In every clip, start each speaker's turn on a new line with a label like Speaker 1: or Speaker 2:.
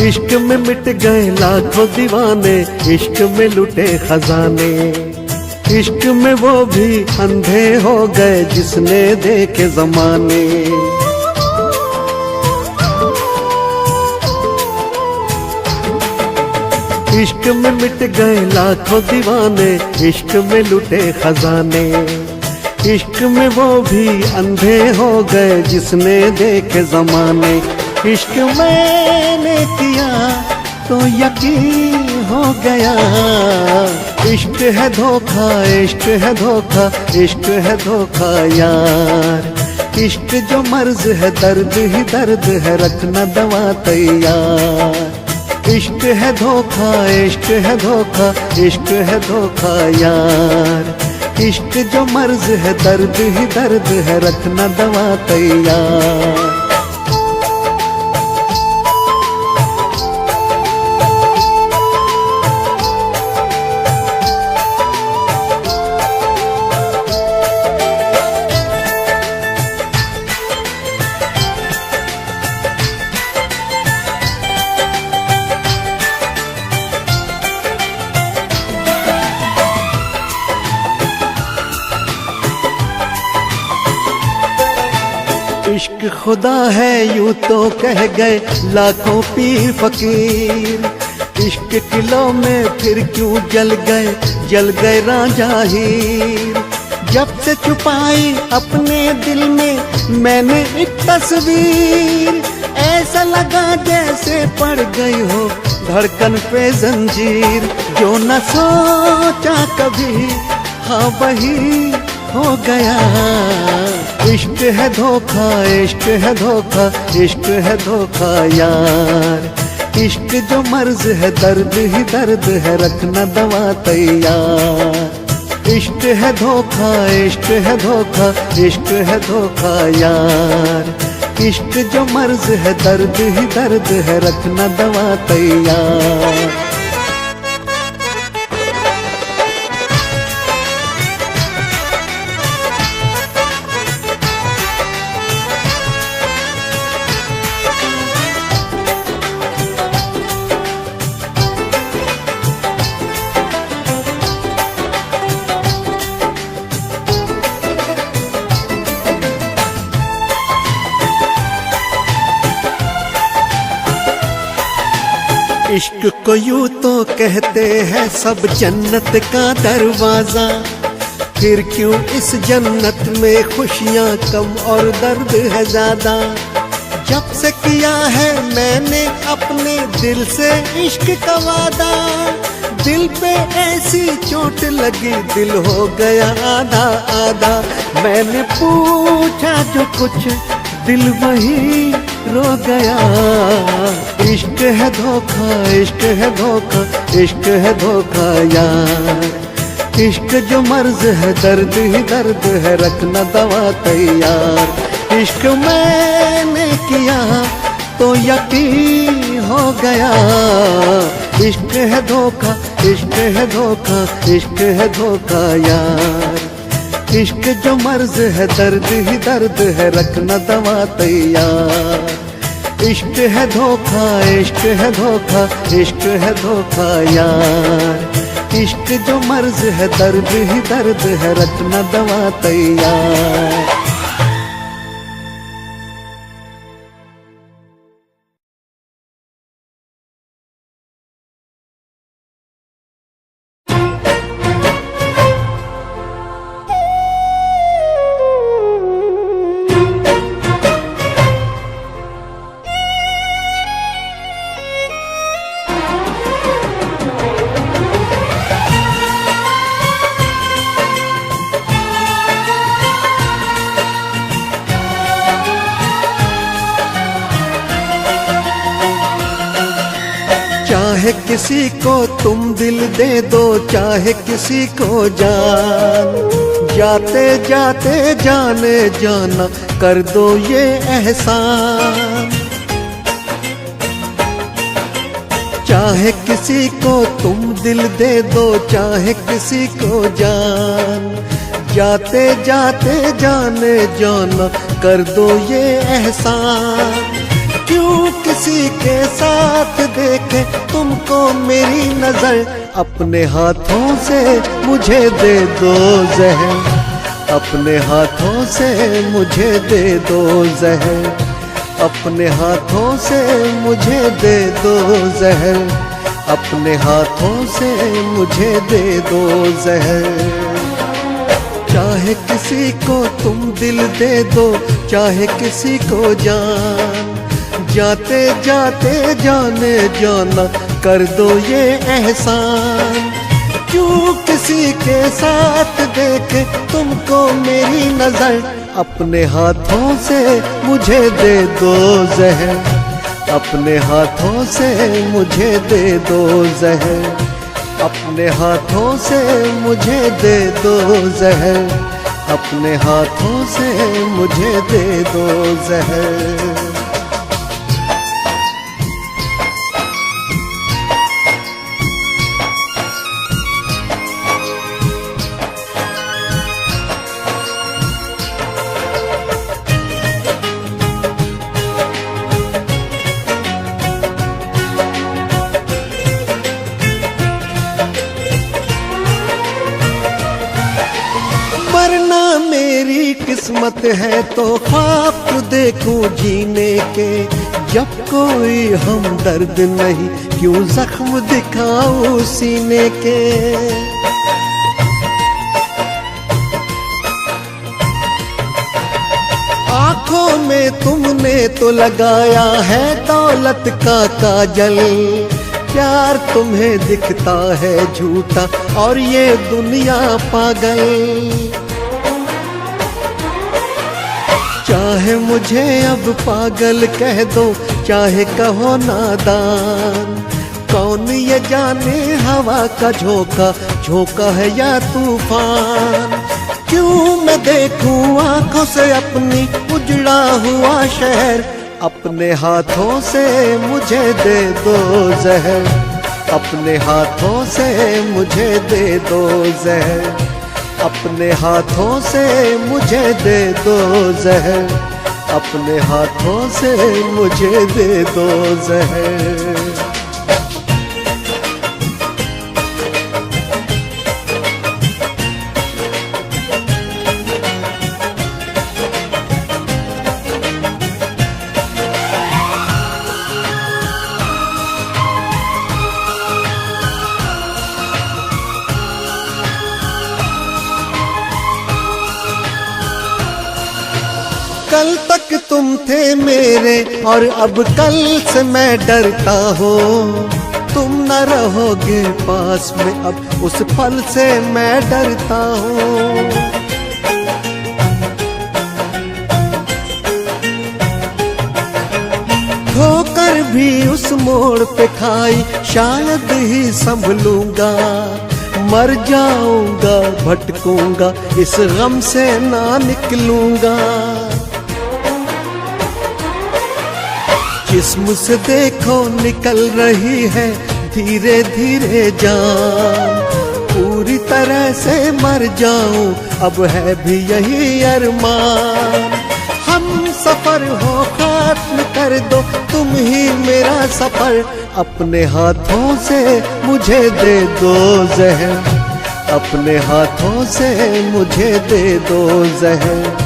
Speaker 1: इश्क में मिट गए लाखों दीवाने, इश्क में लुटे खजाने। इश्क में वो भी अंधे हो गए जिसने देखे जमाने। इश्क में मिट गए लाखों दीवाने, इश्क में लुटे खजाने। इश्क में वो भी अंधे हो गए जिसने देखे जमाने। इश्क मैंने किया तो यकीन हो गया, इश्क है धोखा, इश्क है धोखा, इश्क है धोखा यार। इश्क जो मर्ज है दर्द ही दर्द है, रखना दवा तैयार। इश्क है धोखा, इश्क है धोखा, इश्क है धोखा यार। इश्क जो मर्ज है दर्द ही दर्द है, रखना दवा तैयार। इश्क खुदा है यूं तो कह गए लाखों पीर फकीर। इश्क किलों में फिर क्यों जल गए राजा हीर। जब से छुपाई अपने दिल में मैंने एक तस्वीर, ऐसा लगा जैसे पड़ गई हो धड़कन पे जंजीर। जो न सोचा कभी हाँ वही हो गया। इश्क है धोखा, इश्क है धोखा, इश्क है धोखा यार। इश्क जो मर्ज है दर्द ही दर्द है, रखना दवा तैयार। इश्क है धोखा, इश्क है धोखा, इश्क है धोखा यार। इश्क जो मर्ज है दर्द ही दर्द है, रखना दवा तैयार। इश्क को यूं तो कहते हैं सब जन्नत का दरवाजा, फिर क्यों इस जन्नत में खुशियां कम और दर्द है ज्यादा। जब से किया है मैंने अपने दिल से इश्क का वादा, दिल पे ऐसी चोट लगी दिल हो गया आधा आधा। मैंने पूछा जो कुछ दिल वही रो गया। इश्क है धोखा, इश्क है धोखा, इश्क है धोखा यार। इश्क जो मर्ज है दर्द ही दर्द है, रखना दवा तैयार। इश्क मैंने किया तो यकीन हो गया। इश्क है धोखा, इश्क है धोखा, इश्क है धोखा यार। इश्क जो मर्ज है दर्द ही दर्द है, रखना दवा तैयार। इश्क है धोखा, इश्क है धोखा, इश्क है धोखा यार। इश्क जो मर्ज है दर्द ही दर्द है, रखना दवा तैयार। चाहे किसी को तुम दिल दे दो, चाहे किसी को जान, जाते जाते जाने जाना कर दो ये एहसान। चाहे किसी को तुम दिल दे दो, चाहे किसी को जान, जाते जाते जाने जाना कर दो ये एहसान। क्यों किसी के साथ देखे तुमको मेरी नजर, अपने हाथों से मुझे दे दो जहर, अपने हाथों से मुझे दे दो जहर, अपने हाथों से मुझे दे दो जहर, अपने हाथों से मुझे दे दो जहर। चाहे किसी को तुम दिल दे दो, चाहे किसी को जान, जाते जाते जाने जाना कर दो ये एहसान। क्यों किसी के साथ देखे तुमको मेरी नजर, अपने हाथों से मुझे दे दो जहर, अपने हाथों से मुझे दे दो जहर, अपने हाथों से मुझे दे दो जहर, अपने हाथों से मुझे दे दो जहर। वरना मेरी किस्मत है तो ख्वाब तो देखूं जीने के, जब कोई हमदर्द नहीं क्यों जख्म दिखाऊं सीने के। आंखों में तुमने तो लगाया है दौलत का काजल, प्यार तुम्हें दिखता है झूठा और ये दुनिया पागल। चाहे मुझे अब पागल कह दो, चाहे कहो नादान, कौन ये जाने हवा का झोंका झोंका है या तूफान। क्यों मैं देखूं आंखों से अपनी उजड़ा हुआ शहर, अपने हाथों से मुझे दे दो जहर, अपने हाथों से मुझे दे दो जहर, अपने हाथों से मुझे दे दो जहर, अपने हाथों से मुझे दे दो जहर। कल तक तुम थे मेरे और अब कल से मैं डरता हूँ, तुम न रहोगे पास में अब उस पल से मैं डरता हूँ। ठोकर भी उस मोड़ पे खाई शायद ही संभलूंगा, मर जाऊंगा भटकूंगा इस गम से ना निकलूंगा। जिस्म से देखो निकल रही है धीरे धीरे जान, पूरी तरह से मर जाऊं अब है भी यही अरमान। हम सफर हो खत्म कर दो तुम ही मेरा सफर, अपने हाथों से मुझे दे दो जहर, अपने हाथों से मुझे दे दो जहर,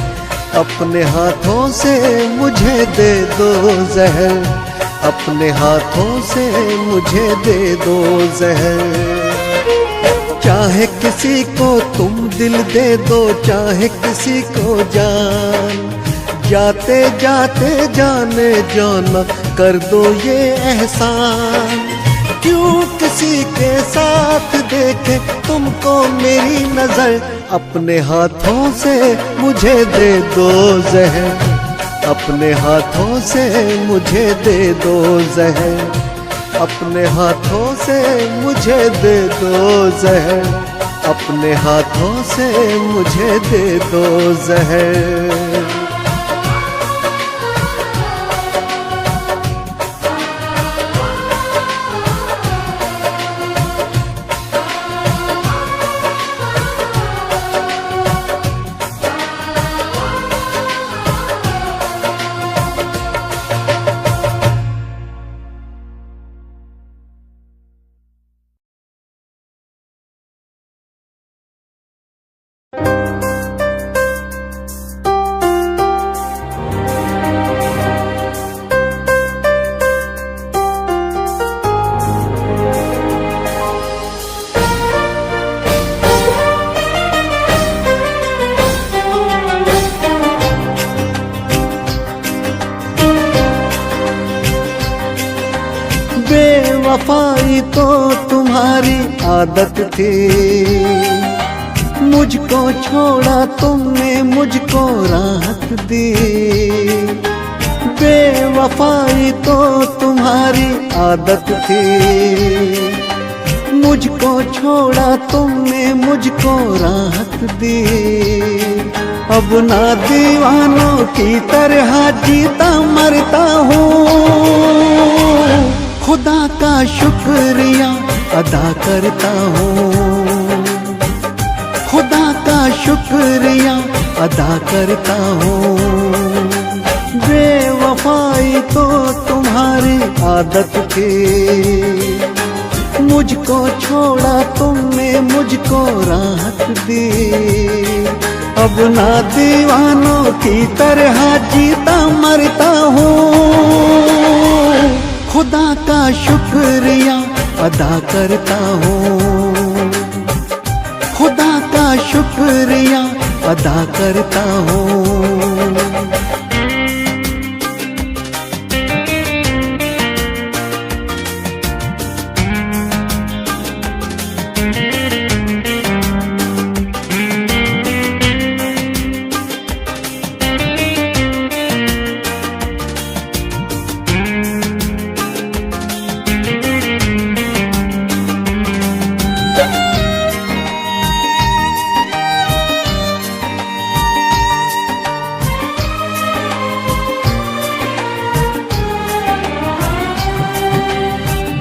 Speaker 1: अपने हाथों से मुझे दे दो जहर, अपने हाथों से मुझे दे दो जहर। चाहे किसी को तुम दिल दे दो, चाहे किसी को जान, जाते जाते जाने जाना कर दो ये एहसान। क्यों किसी के साथ देखे तुमको मेरी नजर, अपने हाथों से मुझे दे दो जहर, अपने हाथों से मुझे दे दो जहर, अपने हाथों से मुझे दे दो जहर, अपने हाथों से मुझे दे दो जहर। बेवफाई तो तुम्हारी आदत थी, मुझको छोड़ा तुमने मुझको राहत दी। बेवफाई तो तुम्हारी आदत थी, मुझको छोड़ा तुमने मुझको राहत दी। अब ना दीवानों की तरह जीता मरता हूँ, खुदा का शुक्रिया अदा करता हूँ, खुदा का शुक्रिया अदा करता हूँ। बेवफाई तो तुम्हारी आदत थी, मुझको छोड़ा तुमने मुझको राहत दी। अब ना दीवानों की तरह जीता मरता हूँ, खुदा का शुक्रिया अदा करता हूँ, खुदा का शुक्रिया अदा करता हूँ।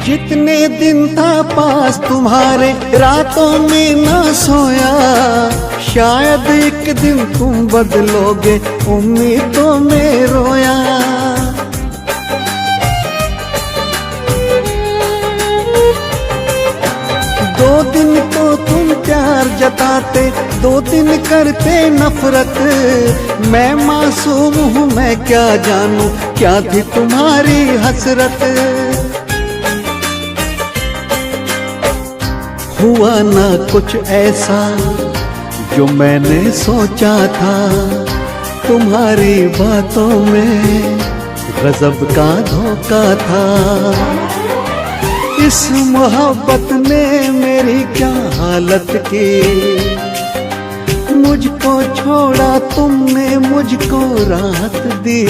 Speaker 1: जितने दिन था पास तुम्हारे रातों में ना सोया, शायद एक दिन तुम बदलोगे उम्मीदों में रोया। दो दिन तो तुम प्यार जताते, 2 दिन करते नफरत। मैं मासूम हूँ मैं क्या जानूं क्या थी तुम्हारी हसरत। हुआ ना कुछ ऐसा जो मैंने सोचा था, तुम्हारी बातों में गजब का धोखा था। इस मोहब्बत ने मेरी क्या हालत की, मुझको छोड़ा तुमने मुझको राहत दी।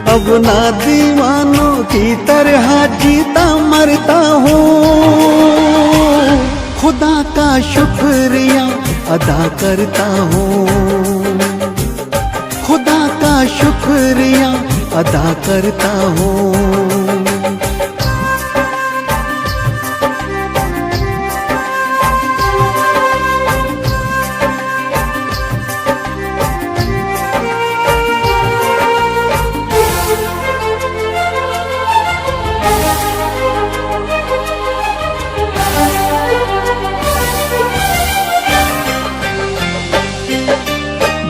Speaker 1: अब ना दीवानों की तरह जीता मरता हूँ, खुदा का शुक्रिया अदा करता हूँ, खुदा का शुक्रिया अदा करता हूँ।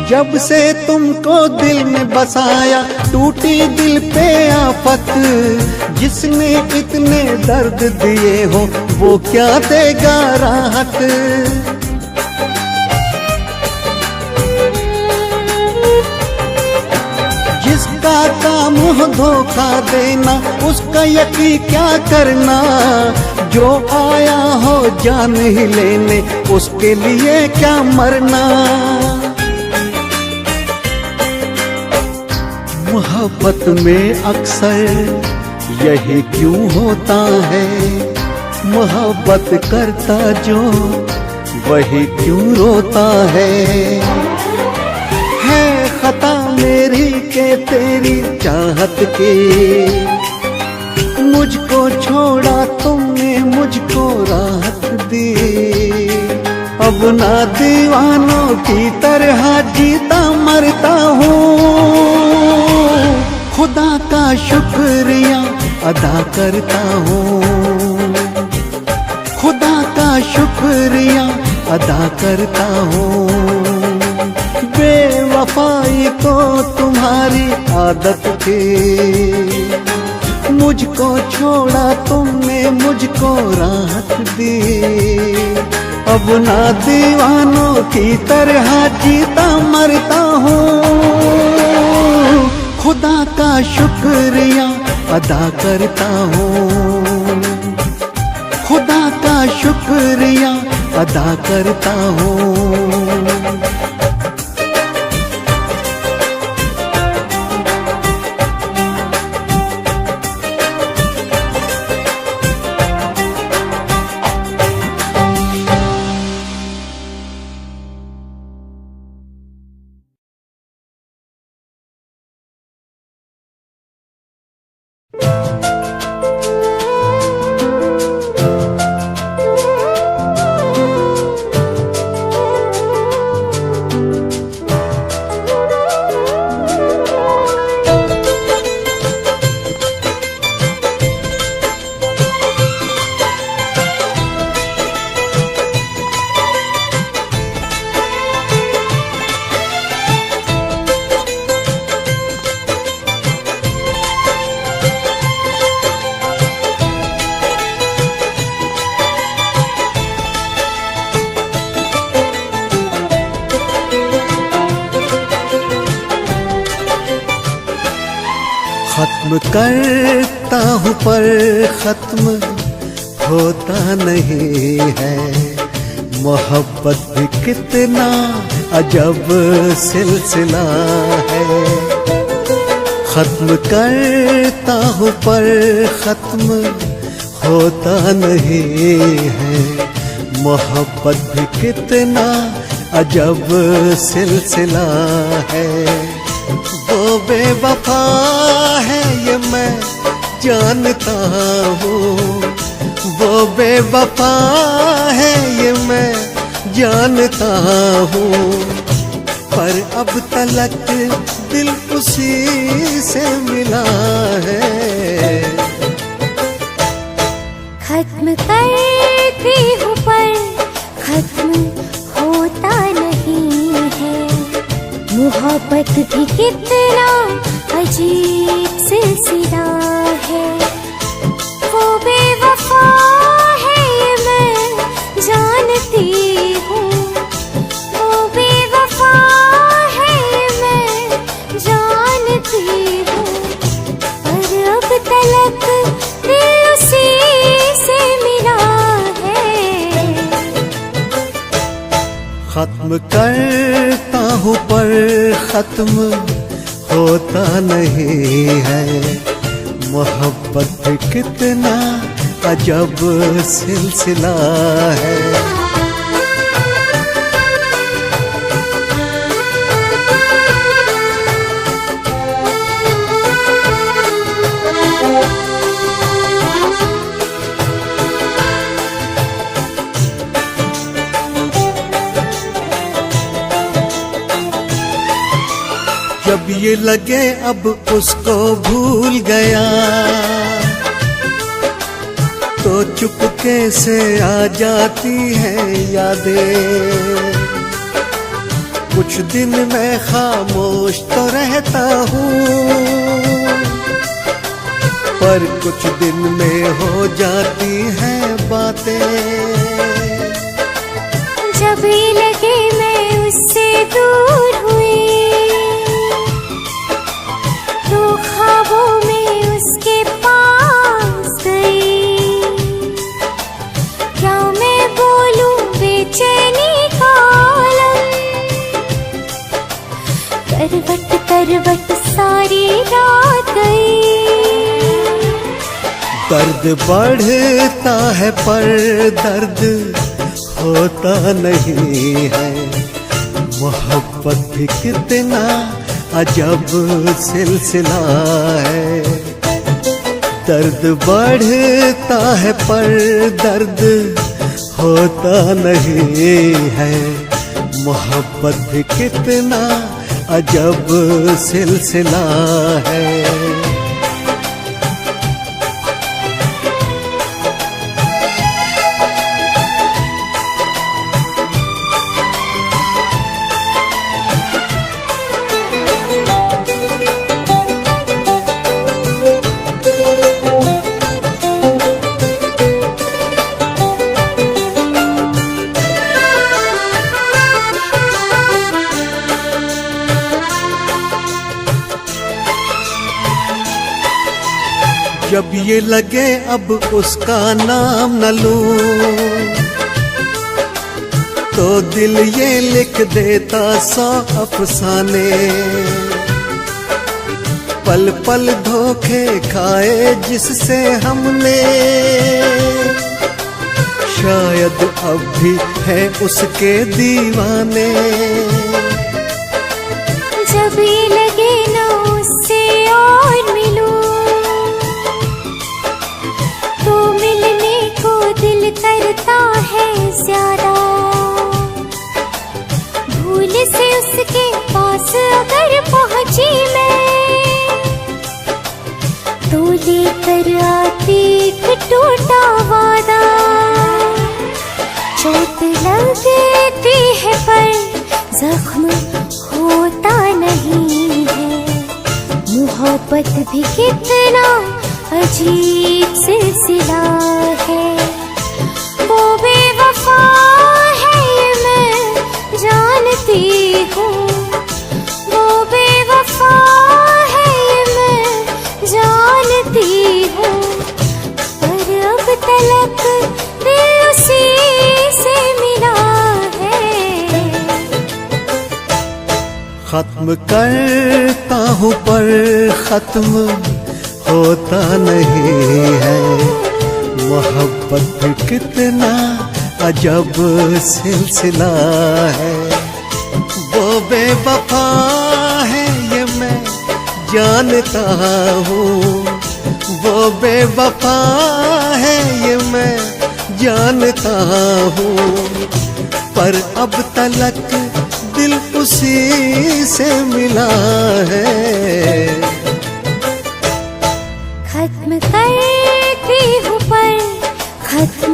Speaker 1: जब से तुमको दिल में बसाया, टूटी दिल पे आफत। जिसने इतने दर्द दिए हो वो क्या देगा राहत। जिसका काम हो धोखा देना, उसका यकीन क्या करना। जो आया हो जान ही लेने, उसके लिए क्या मरना। मोहब्बत में अक्सर यही क्यों होता है, मोहब्बत करता जो वही क्यों रोता है खता मेरी के तेरी चाहत की। मुझको छोड़ा तुमने मुझको राहत दी। अब ना दीवानों की तरह जीता मरता हूँ, खुदा का शुक्रिया अदा करता हूँ, खुदा का शुक्रिया अदा करता हूँ। बेवफाई तो तुम्हारी आदत थी, मुझको छोड़ा तुमने मुझको राहत दी। अब ना दीवानों की तरह जीता मरता हूँ, खुदा का शुक्रिया अदा करता हूँ, शुक्रिया अदा करता हूँ। खत्म करता हूँ पर खत्म होता नहीं है, मोहब्बत भी कितना अजब सिलसिला है। खत्म करता हूँ पर खत्म होता नहीं है, मोहब्बत भी कितना अजब सिलसिला है। वो बेवफा है ये मैं जानता हूँ, वो बेवफा है ये मैं जानता हूँ, पर अब तलक दिल उसी से मिला है।
Speaker 2: खत्म करती हूँ पर खत्म होता नहीं है, मोहब्बत भी कितना अजीब सिलसिला है। वो बेवफा है ये मैं जानती हूँ, वो बेवफा है ये मैं जानती हूँ, पर अब तलक दिल उसी से मिला है।
Speaker 1: खत्म करता हूँ पर खत्म होता नहीं है, मोहब्बत भी कितना अजब सिलसिला है। जब ये लगे अब उसको भूल गया, तो चुपके से आ जाती है यादें। कुछ दिन मैं खामोश तो रहता हूँ, पर कुछ दिन में हो जाती हैं बातें।
Speaker 2: जब ये लगे मैं उससे दूर हुई, ख्वाबों में उसके पास गई। क्या मैं बोलूं बेचैनी का आलम, करवट करवट सारी रात गई।
Speaker 1: दर्द बढ़ता है पर दर्द होता नहीं है, मोहब्बत भी कितना अजब सिलसिला है। दर्द बढ़ता है पर दर्द होता नहीं है, मोहब्बत भी कितना अजब सिलसिला है। ये लगे अब उसका नाम न लूं, तो दिल ये लिख देता 100 अफसाने। पल पल धोखे खाए जिससे हमने, शायद अब भी है उसके दीवाने।
Speaker 2: जब ये लगे ना उससे और मिलूं, तो मिलने को दिल करता है ज्यादा। भूल से उसके पास अगर पहुंची मैं, तो लेकर आती एक टूटा वादा। चोट लगती है पर जख्म होता नहीं है। मोहब्बत भी कितना अजीब सिलसिला है। वो बेवफा है ये मैं जानती हूँ, वो बेवफा है ये मैं जानती हूँ। पर अब तलक दिल उसी से मिला है।
Speaker 1: खत्म करता हूँ पर खत्म होता नहीं है। मोहब्बत भी कितना अजब सिलसिला है। वो बेवफा है ये मैं जानता हूँ, वो बेवफा है ये मैं जानता हूँ। पर अब तलक दिल उसी से मिला है।
Speaker 2: खत्म करती हूँ पर खत्म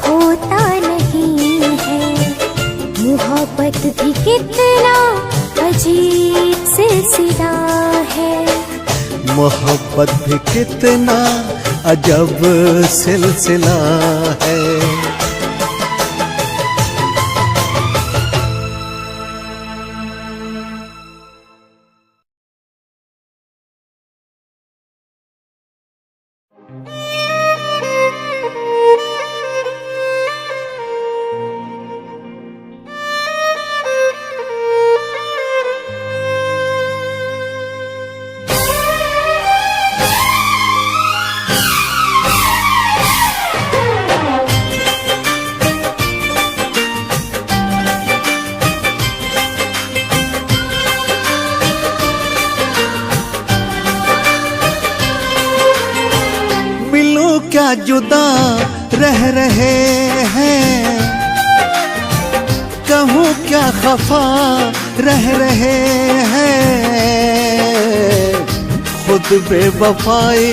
Speaker 2: होता नहीं है। मोहब्बत भी कितना अजीब सिलसिला है।
Speaker 1: मोहब्बत भी कितना अजब सिलसिला है। क्या जुदा रह रहे हैं, कहूँ क्या खफा रह रहे हैं। खुद बेवफाई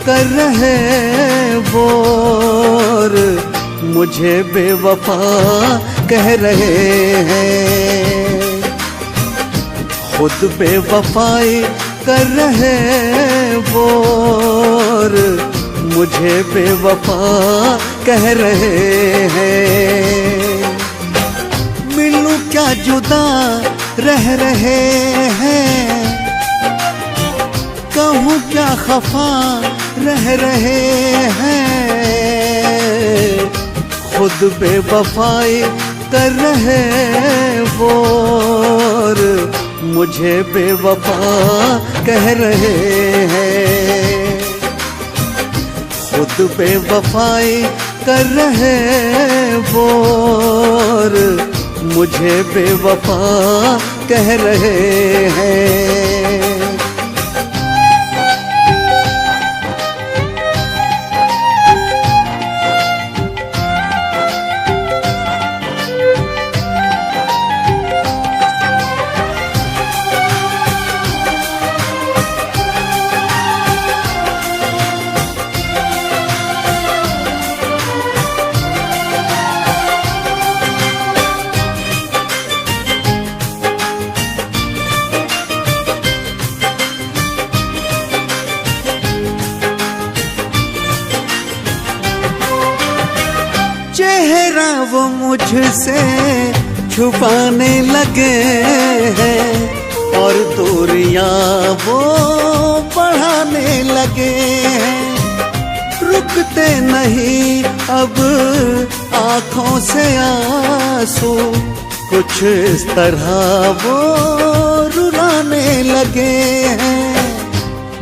Speaker 1: कर रहे वो और मुझे बेवफा कह रहे हैं। खुद बेवफाई कर रहे वो और मुझे बेवफा कह रहे हैं। मिलूं क्या जुदा रह रहे हैं, कहूँ क्या खफा रह रहे हैं। खुद बेवफाई कर रहे वो और मुझे बेवफा कह रहे हैं। खुद बेवफाई कर रहे वो और मुझे बेवफा कह रहे हैं। चेहरा वो मुझसे छुपाने लगे हैं और दूरियां वो बढ़ाने लगे हैं। रुकते नहीं अब आंखों से आंसू, कुछ इस तरह वो रुलाने लगे हैं।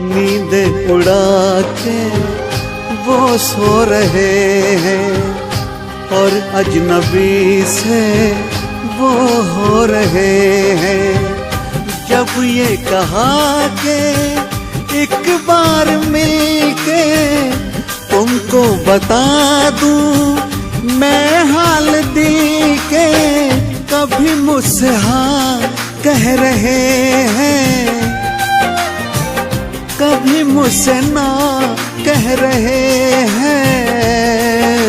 Speaker 1: नींदें उड़ा के वो सो रहे हैं और अजनबी से वो हो रहे हैं। जब ये कहा कि एक बार मिलके तुमको बता दूं मैं हाल दिल के, कभी मुझसे हाँ कह रहे हैं, कभी मुझसे ना कह रहे हैं।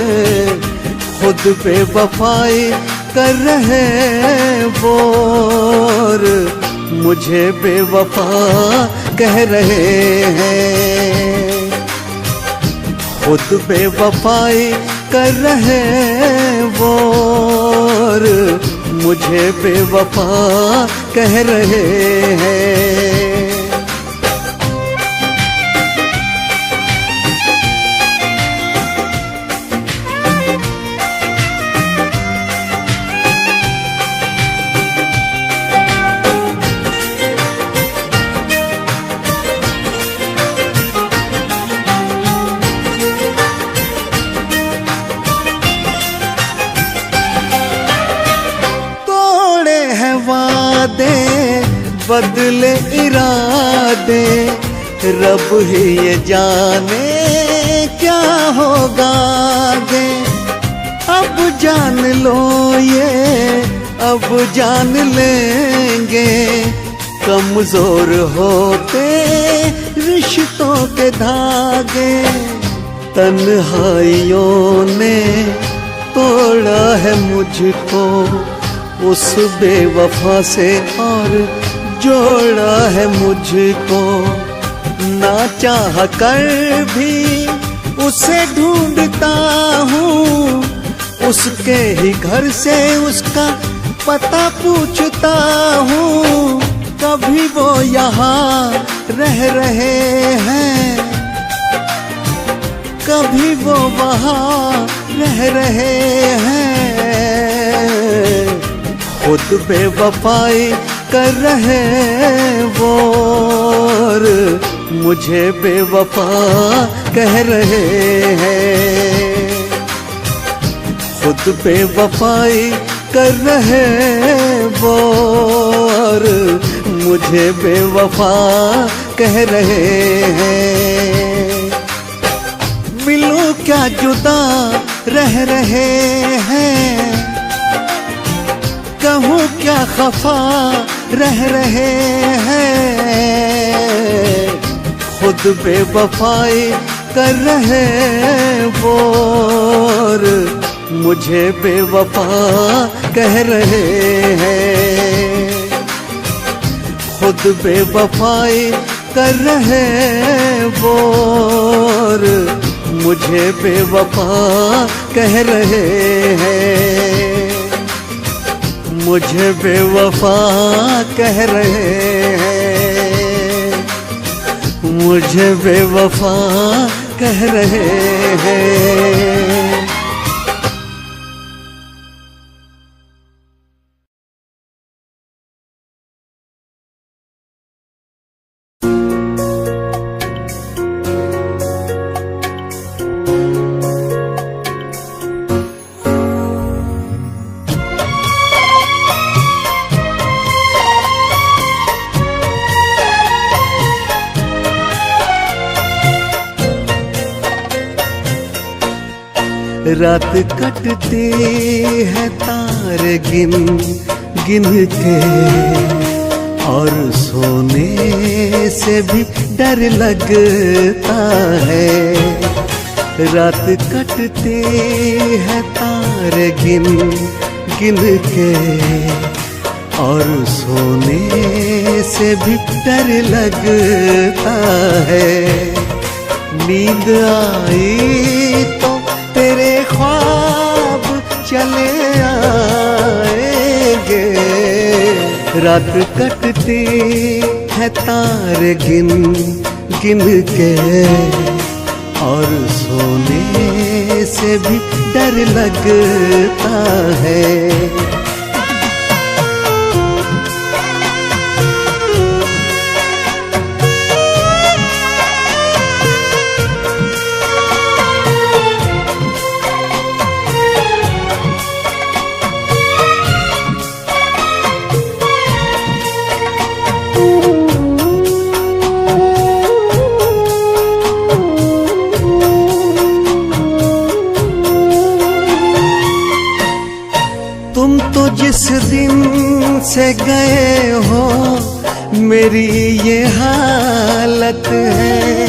Speaker 1: खुद बेवफाई कर रहे वो और मुझे बेवफा कह रहे हैं। खुद बेवफाई कर रहे वो और मुझे बेवफा कह रहे हैं। बदले इरादे रब ही ये जाने क्या होगा आगे। अब जान लो ये अब जान लेंगे, कमजोर होते रिश्तों के धागे। तन्हाइयों ने तोड़ा है मुझको उस बेवफा से और जोड़ा है मुझको। ना चाह कर भी उसे ढूंढता हूँ, उसके ही घर से उसका पता पूछता हूँ। कभी वो यहाँ रह रहे हैं, कभी वो वहाँ रह रहे हैं। खुद बेवफाई कर रहे वो और मुझे बेवफा कह रहे हैं। खुद बेवफाई कर रहे वो और मुझे बेवफा कह रहे हैं। मिलूं क्या जुदा रह रहे हैं, कहूँ क्या खफा रह रहे हैं। खुद बेवफाई कर रहे वो और मुझे बेवफा कह रहे हैं। खुद बेवफाई कर रहे वो और मुझे बेवफा कह रहे हैं। मुझे बेवफा कह रहे हैं, मुझे बेवफा कह रहे हैं। रात कटती है तारे गिन गिन के और सोने से भी डर लगता है। रात कटती है तारे गिन गिन के और सोने से भी डर लगता है। नींद आई तो तेरे ख्वाब चले आएंगे। रात कटती है तारे गिन गिन के और सोने से भी डर लगता है। तुम तो जिस दिन से गए हो मेरी ये हालत है,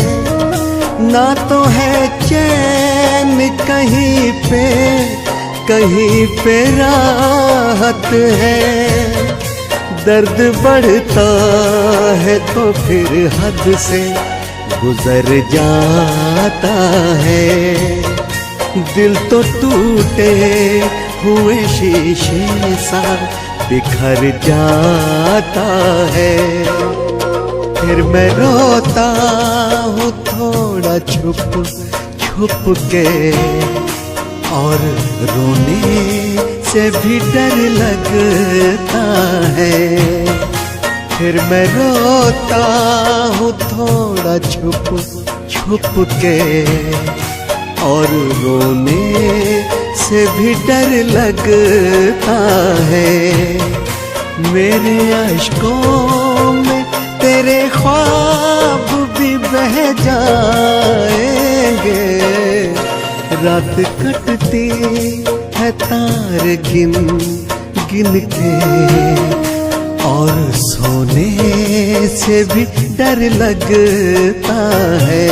Speaker 1: ना तो है चैन कहीं पे राहत है। दर्द बढ़ता है तो फिर हद से गुजर जाता है। दिल तो टूटे हुए शीशे सा बिखर जाता है। फिर मैं रोता हूँ थोड़ा छुप छुप के, और रोने से भी डर लगता है। फिर मैं रोता हूँ थोड़ा छुप छुप के, और रोने से भी डर लगता है। मेरे अश्कों में तेरे ख्वाब भी बह जाएंगे। रात कटती है तार गिन गिन के, और सोने से भी डर लगता है।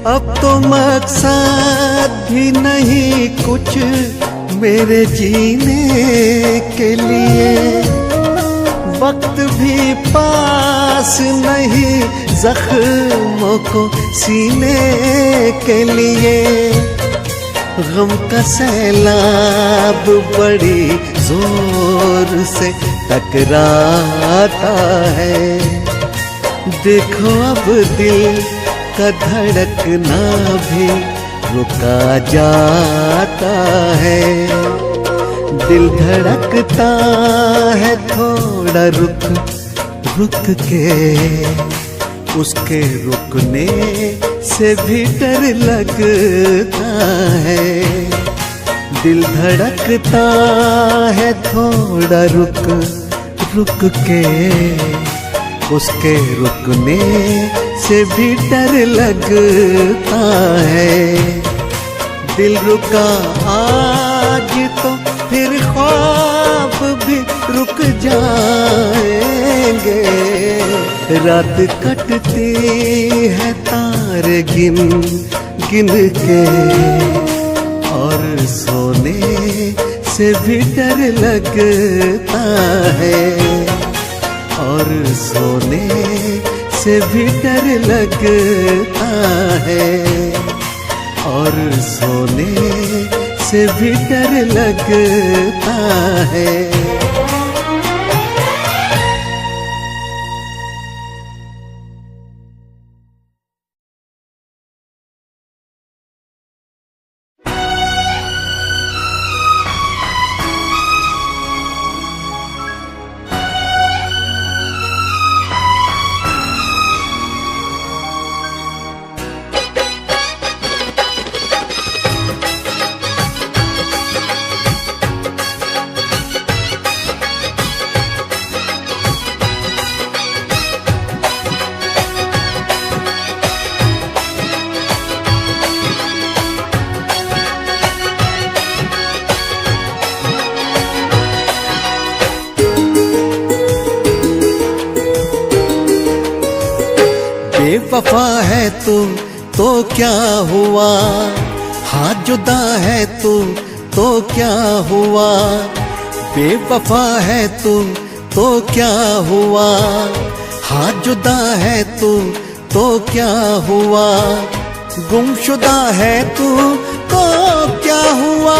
Speaker 1: अब तो मकसद भी नहीं कुछ मेरे जीने के लिए, वक्त भी पास नहीं जख्मों को सीने के लिए। गम का सैलाब बड़ी जोर से टकराता है। देखो अब दिल का धड़कना भी रुका जाता है। दिल धड़कता है थोड़ा रुक रुक के, उसके रुकने से भी डर लगता है। दिल धड़कता है थोड़ा रुक रुक के, उसके रुकने से भी डर लगता है। दिल रुका आज तो फिर ख्वाब भी रुक जाएंगे। रात कटती है तार गिन गिन के, और सोने से भी डर लगता है। और सोने से भी डर लगता है। और सोने से भी डर लगता है। बेवफा है तू तो क्या हुआ, हाँ जुदा है तू तो क्या हुआ, बेवफा है तू तो क्या हुआ, हाँ जुदा है तू तो क्या हुआ, गुमशुदा है तू तो क्या हुआ।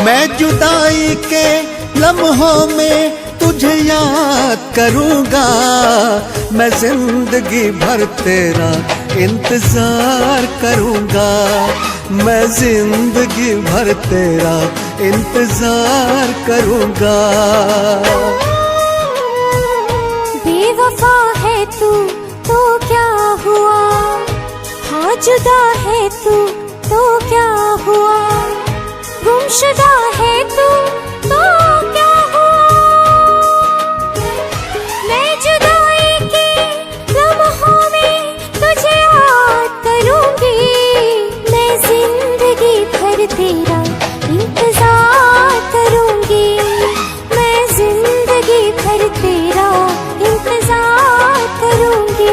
Speaker 1: मैं जुदाई के लम्हों में तुझे याद करूंगा, मैं जिंदगी भर तेरा इंतजार करूंगा, मैं जिंदगी भर तेरा इंतजार करूंगा।
Speaker 2: बेवफा है तू तो क्या हुआ, हाँ जुदा है तू तो क्या हुआ, गुमशुदा है तू तो क्या हुआ। मैं जुदाई के लम्हों में तुझे याद करूंगी, मैं जिंदगी भर तेरा इंतजार करूंगी, मैं जिंदगी भर तेरा इंतजार करूंगी।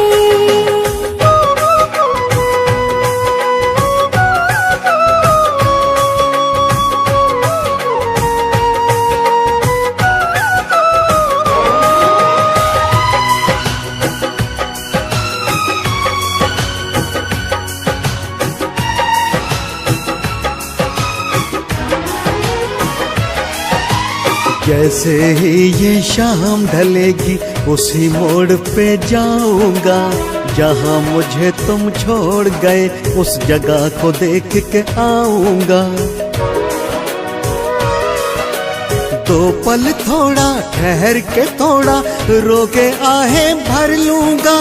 Speaker 1: जैसे ही ये शाम ढलेगी उसी मोड़ पे जाऊंगा, जहां मुझे तुम छोड़ गए उस जगह को देख के आऊंगा। दो पल थोड़ा ठहर के थोड़ा रो के आहें भर लूंगा,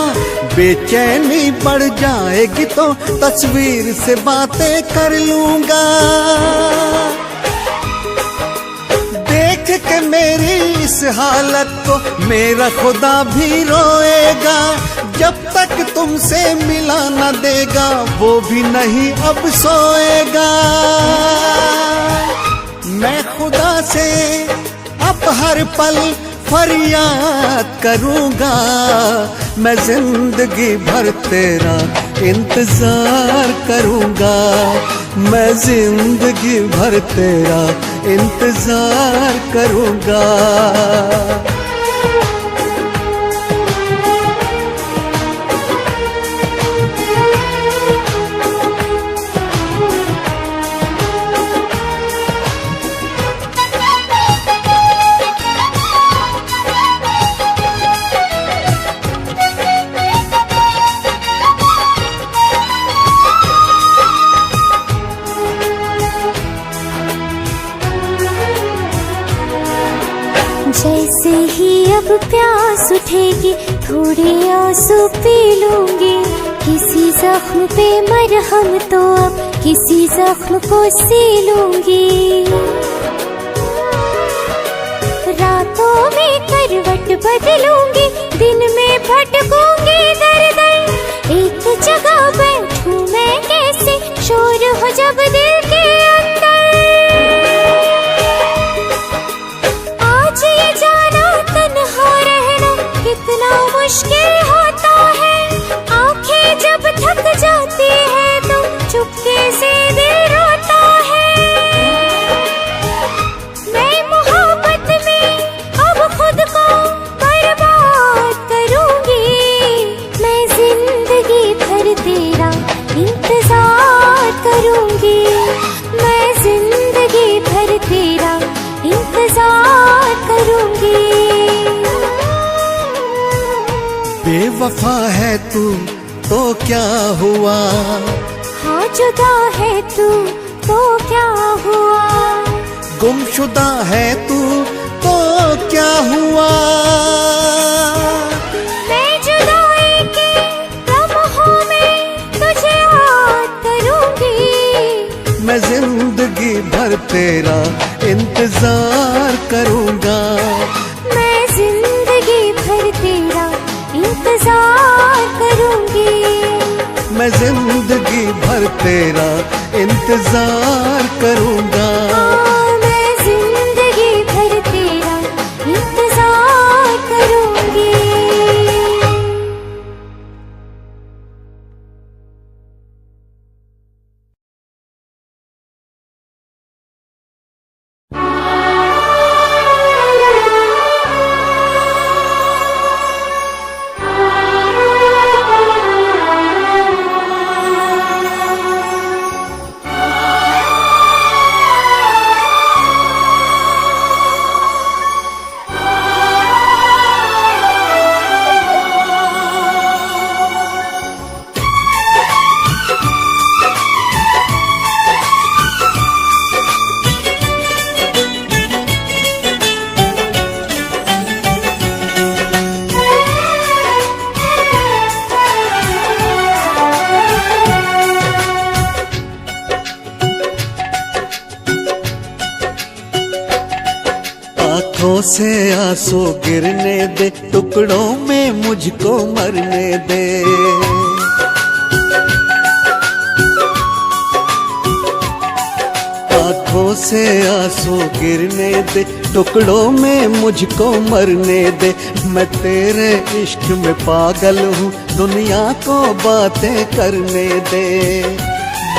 Speaker 1: बेचैनी बढ़ जाएगी तो तस्वीर से बातें कर लूंगा। देख के मेरी इस हालत को मेरा खुदा भी रोएगा, जब तक तुमसे मिला न देगा वो भी नहीं अब सोएगा। मैं खुदा से अब हर पल फरियाद करूंगा, मैं जिंदगी भर तेरा इंतजार करूंगा, मैं जिंदगी भर तेरा इंतजार करूंगा।
Speaker 2: जैसे ही अब प्यास उठेगी थोड़े आंसू पी लूंगी, किसी जख्म पे मरहम तो अब किसी जख्म को सी लूंगी। रातों में करवट बदलूंगी, दिन में भटकूंगी दर दर, एक जगह बैठूं मैं कैसे शोर हो जब दिल के अंदर। कितना मुश्किल होता है, आंखें जब थक जाती है तो चुपके से दिल रोता है। मैं मोहब्बत में अब खुद को बर्बाद करूंगी, मैं जिंदगी भर तेरा इंतजार करूंगी, मैं जिंदगी भर तेरा इंतजार करूंगी।
Speaker 1: बेवफा है तू तो क्या हुआ,
Speaker 2: हाँ जुदा है तू तो क्या हुआ,
Speaker 1: गुमशुदा है तू तो क्या हुआ।
Speaker 2: मैं जुदाई के लम्हों में तुझे याद करूंगी,
Speaker 1: मैं जिंदगी भर तेरा इंतजार करूंगा,
Speaker 2: मैं जिंदगी भर तेरा इंतजार करूंगी,
Speaker 1: मैं जिंदगी भर तेरा इंतजार करूंगा।
Speaker 2: मैं जिंदगी भर तेरा इंतजार करूंगी।
Speaker 1: आँखों से आंसू गिरने दे, टुकड़ों में मुझको मरने दे। आँखों से आंसू गिरने दे, टुकड़ों में मुझको मरने दे। मैं तेरे इश्क में पागल हूँ, दुनिया को बातें करने दे।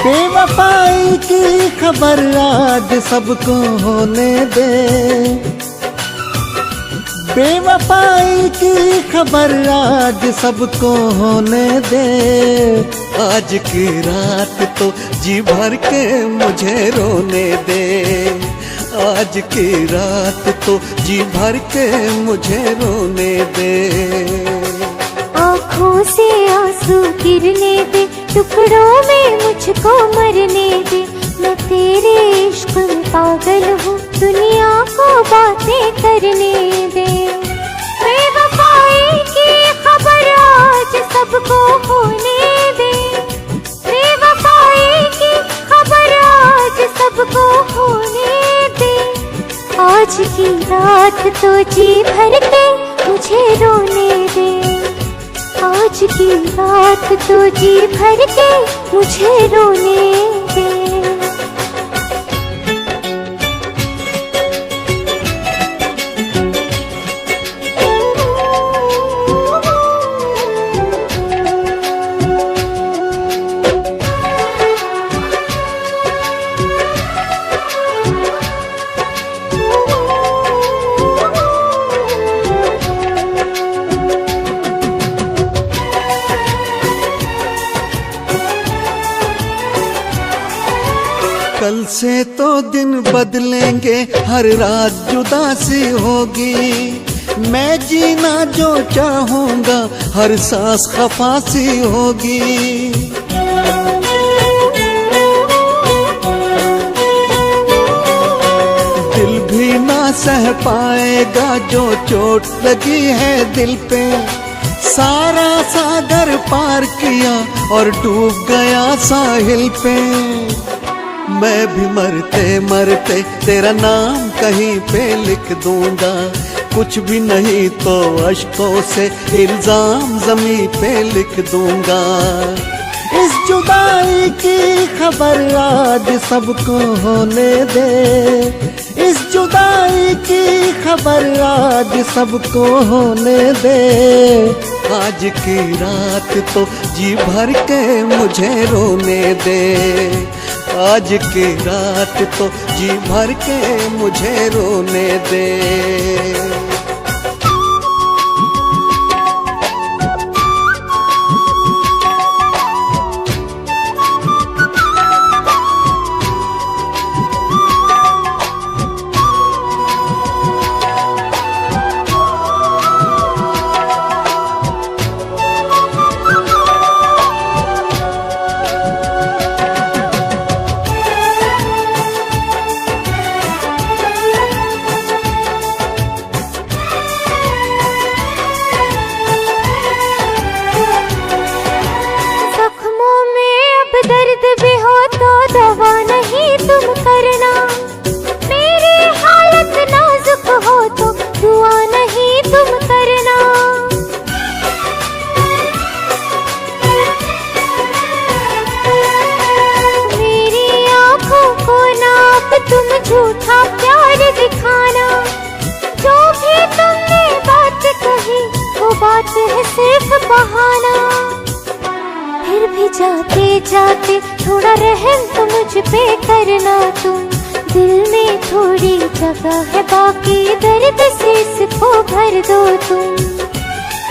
Speaker 1: बेवफाई की खबर आज सबको होने दे, बेवफाई की खबर आज सबको होने दे। आज की रात तो जी भर के मुझे रोने दे, आज की रात तो जी भर के मुझे रोने दे।
Speaker 2: आँखों से आंसू गिरने दे, टुकड़ों में मुझको मरने दे। मैं तेरे इश्क में पागल हूँ, दुनिया को बातें करने दे। बेवफाई की खबर आज सबको होने दे, बेवफाई की खबर आज सबको होने दे। आज की रात तो जी भर के मुझे रोने दे, आज की रात तो जी भर के मुझे रोने दे।
Speaker 1: कल से तो दिन बदलेंगे, हर रात जुदासी होगी। मैं जीना जो चाहूँगा, हर सांस खफासी होगी। दिल भी ना सह पाएगा जो चोट लगी है दिल पे। सारा सागर पार किया और डूब गया साहिल पे। मैं भी मरते मरते तेरा नाम कहीं पे लिख दूंगा, कुछ भी नहीं तो अश्कों से इल्जाम ज़मीं पे लिख दूंगा। इस जुदाई की खबर आज सबको होने दे, इस जुदाई की खबर आज सबको होने दे। आज की रात तो जी भर के मुझे रोने दे, आज की रात तो जी भर के मुझे रोने दे।
Speaker 2: दर्द भी हो तो दवा नहीं तुम करना, मेरी हालत नाजुक हो तो दुआ नहीं तुम करना। मेरी आँखों को ना अब तुम झूठा प्यार दिखाना, जो भी तुमने बात कही वो बात है सिर्फ बहाना। फिर भी जाते जाते थोड़ा रहम तो मुझ पे करना तुम, दिल में थोड़ी जगह है बाकी दर्द से इसको भर दो तुम।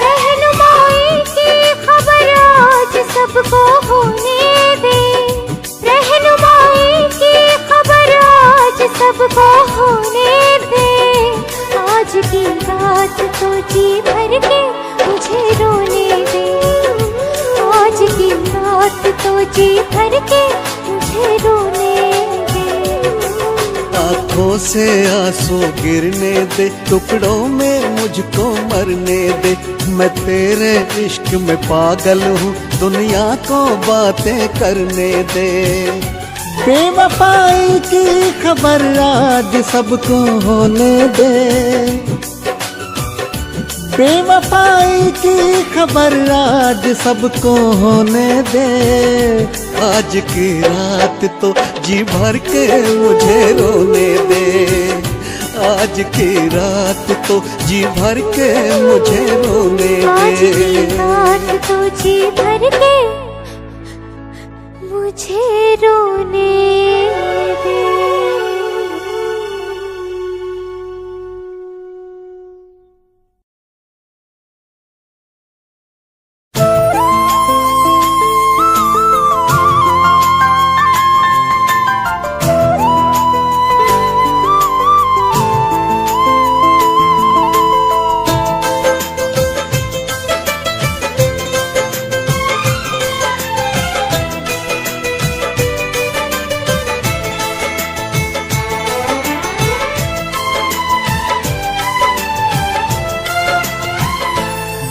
Speaker 2: रहनुमाई की खबर आज सबको होने दे, रहनुमाई की खबर आज सबको होने दे। आज की रात तो जी भर के मुझे रोने दे, आज की रात तो जी भर के मुझे रोने दे।
Speaker 1: आँखों से आंसू गिरने दे, टुकड़ों में मुझको मरने दे। मैं तेरे इश्क में पागल हूँ, दुनिया को बातें करने दे। बेवफाई की खबर आज सबको होने दे, बेवफाई की खबर आज सबको होने दे। आज की रात तो जी भर के मुझे रोने दे, आज की रात तो जी भर के मुझे रोने
Speaker 2: आज की
Speaker 1: दे।
Speaker 2: रात तो जी भर के मुझे रोने दे।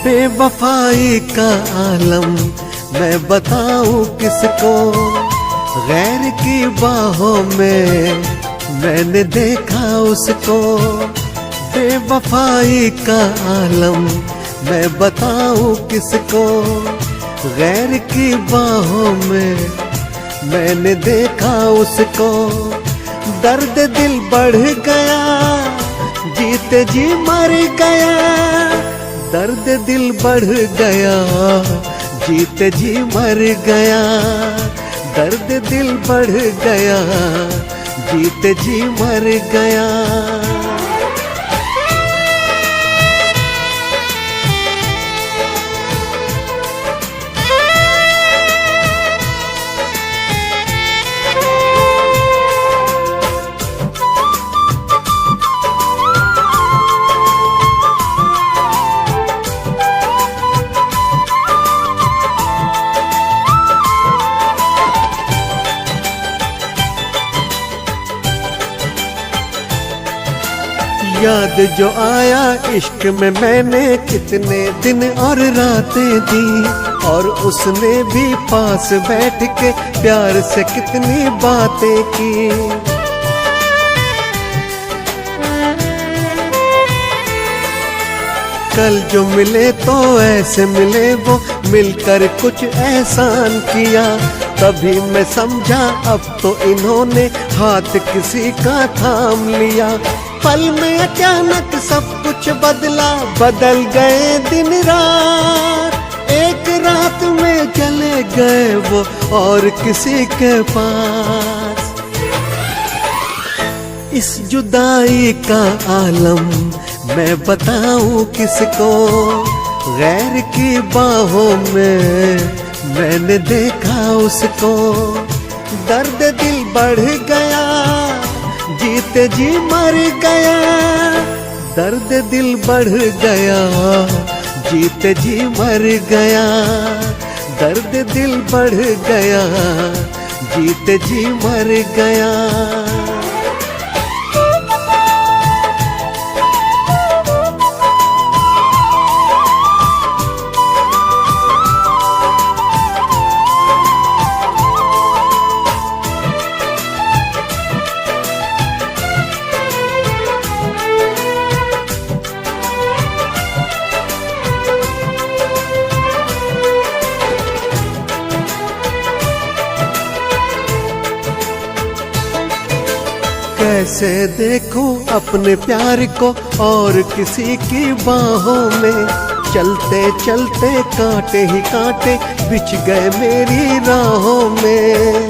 Speaker 1: बेवफाई का आलम मैं बताऊं किसको, गैर की बाहों में मैंने देखा उसको। बेवफाई का आलम मैं बताऊं किसको, गैर की बाहों में मैंने देखा उसको। दर्द दिल बढ़ गया, जीते जी मर गया, दर्द दिल बढ़ गया, जीते जी मर गया, दर्द दिल बढ़ गया, जीते जी मर गया। याद जो आया इश्क में मैंने कितने दिन और रातें दी, और उसने भी पास बैठ के प्यार से कितनी बातें की। कल जो मिले तो ऐसे मिले, वो मिलकर कुछ एहसान किया। तभी मैं समझा अब तो इन्होंने हाथ किसी का थाम लिया। पल में अचानक सब कुछ बदला, बदल गए दिन रात। एक रात में चले गए वो और किसी के पास। इस जुदाई का आलम मैं बताऊं किसको, गैर की बाहों में मैंने देखा उसको। दर्द दिल बढ़ गया, जीते जी मर गया, दर्द दिल बढ़ गया, जीते जी मर गया, दर्द दिल बढ़ गया, जीते जी मर गया। कैसे देखूं अपने प्यार को और किसी की बाहों में। चलते चलते कांटे ही कांटे बिछ गए मेरी राहों में।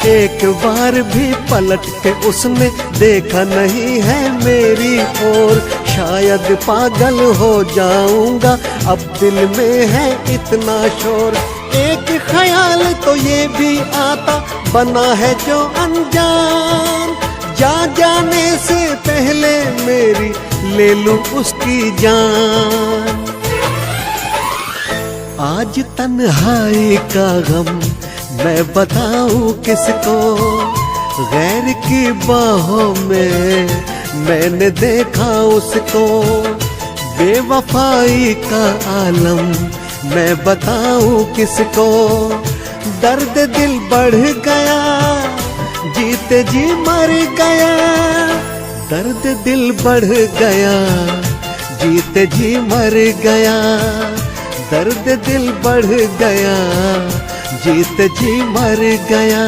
Speaker 1: एक बार भी पलट के उसने देखा नहीं है मेरी ओर। शायद पागल हो जाऊंगा, अब दिल में है इतना शोर। एक ख्याल तो ये भी आता, बना है जो अनजान। जाने से पहले मेरी ले लूं उसकी जान। आज तन्हाई का गम मैं बताऊं किसको, गैर की बाहों में मैंने देखा उसको। बेवफाई का आलम मैं बताऊं किसको, दर्द दिल बढ़ गया, जीते जी मर गया। दर्द दिल बढ़ गया, जीते जी मर गया। दर्द दिल बढ़ गया, जीते जी मर गया।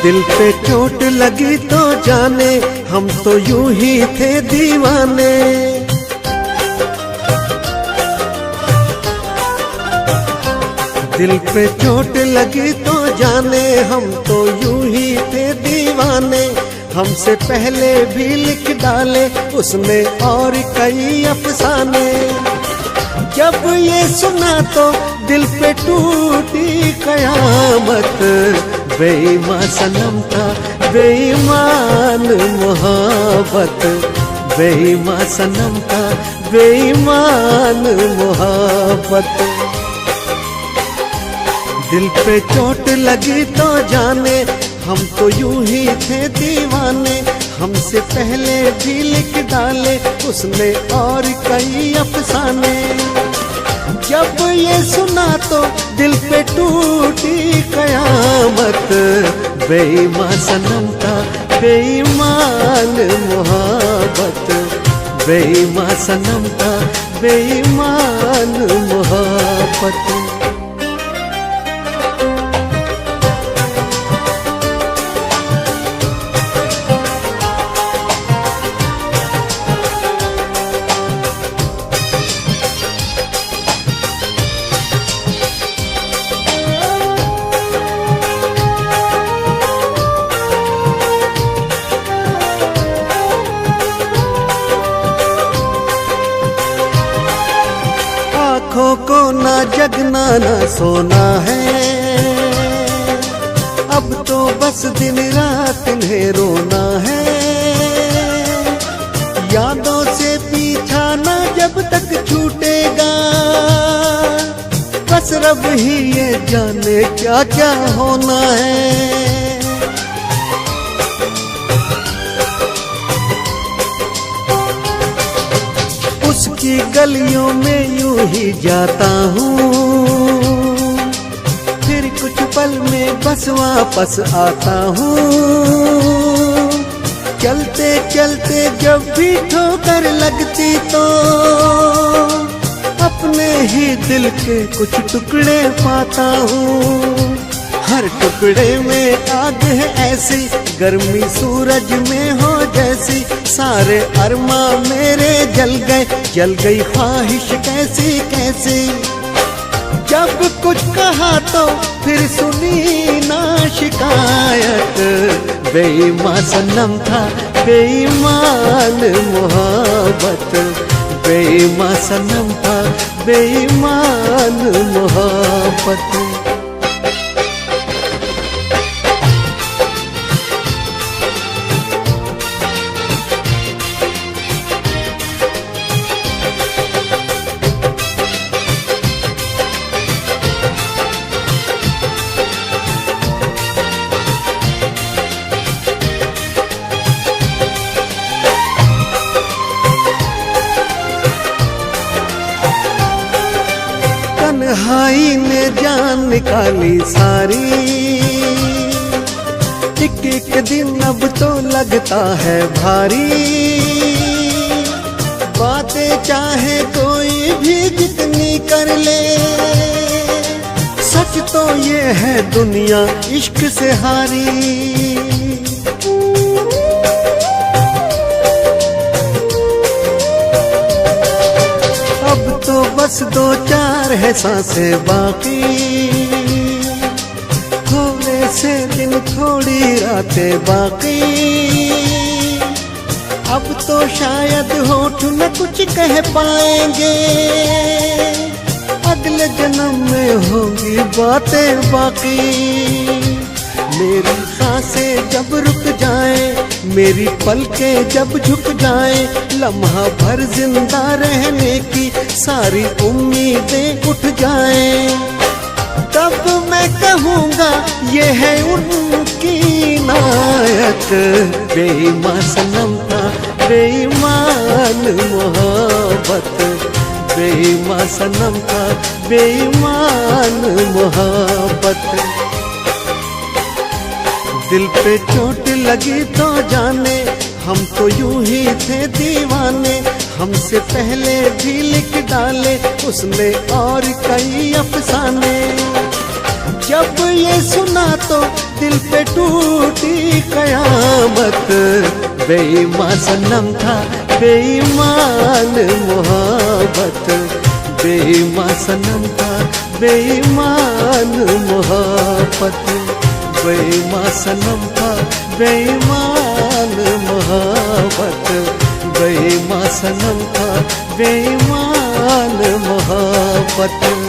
Speaker 1: दिल पे चोट लगी तो जाने, हम तो यूं ही थे दीवाने। दिल पे चोट लगी तो जाने, हम तो यूं ही थे दीवाने। हमसे पहले भी लिख डाले उसने और कई अफसाने। जब ये सुना तो दिल पे टूटी कयामत। बेईमान सनम था, बेईमान मोहब्बत। बेईमान सनम था, बेईमान मोहब्बत। दिल पे चोट लगी तो जाने, हम तो यूं ही थे दीवाने। हमसे पहले भी लिख डाले उसने और कई अफसाने। जब ये सुना तो दिल पे टूटी कयामत। बेईमान सनम था, बेईमान मोहब्बत। बेईमान सनम था, बेईमान मोहब्बत। आँखों को ना जगना ना सोना है, अब तो बस दिन रात इन्हें रोना है। यादों से पीछा ना जब तक छूटेगा, बस रब ही ये जाने क्या क्या होना है। उसकी गलियों में यूं ही जाता हूँ, फिर कुछ पल में बस वापस आता हूँ। चलते चलते जब भी ठोकर लगती तो अपने ही दिल के कुछ टुकड़े पाता हूँ। हर टुकड़े में आग है ऐसी, गर्मी सूरज में हो जैसी। सारे अरमा मेरे जल गए, जल गई ख्वाहिश कैसी कैसी। जब कुछ कहा तो फिर सुनी ना शिकायत। बेईमान सनम था, बेईमान मोहब्बत। बेईमान सनम था, बेईमान मोहब्बत। तन्हाई ने जान निकाली सारी, एक एक दिन अब तो लगता है भारी। बातें चाहे कोई भी जितनी कर ले, सच तो ये है दुनिया इश्क से हारी। तो बस दो चार है सांसें बाकी, थोड़े से दिन थोड़ी रातें बाकी। अब तो शायद होठ न कुछ कह पाएंगे, अगले जन्म में होंगी बातें बाकी। मेरी सांसें जब रुक जाए, मेरी पलकें जब झुक जाए, लम्हा भर जिंदा रहने की सारी उम्मीदें उठ जाए, तब मैं कहूँगा ये है उनकी नायत। बेईमान सनम था, बेईमान मोहब्बत, बेईमान सनम था, बेईमान मोहब्बत। दिल पे चोट लगी तो जाने, हम तो यूं ही थे दीवाने, हमसे पहले भी लिख डाले उसने और कई अफसाने। जब ये सुना तो दिल पे टूटी कयामत। बेईमान सनम था, बेईमान मोहब्बत, बेईमान सनम था, बेईमान मोहब्बत, बेईमान सनम था, बेईमान मोहब्बत, बेईमान सनम था, बेईमान मोहब्बत।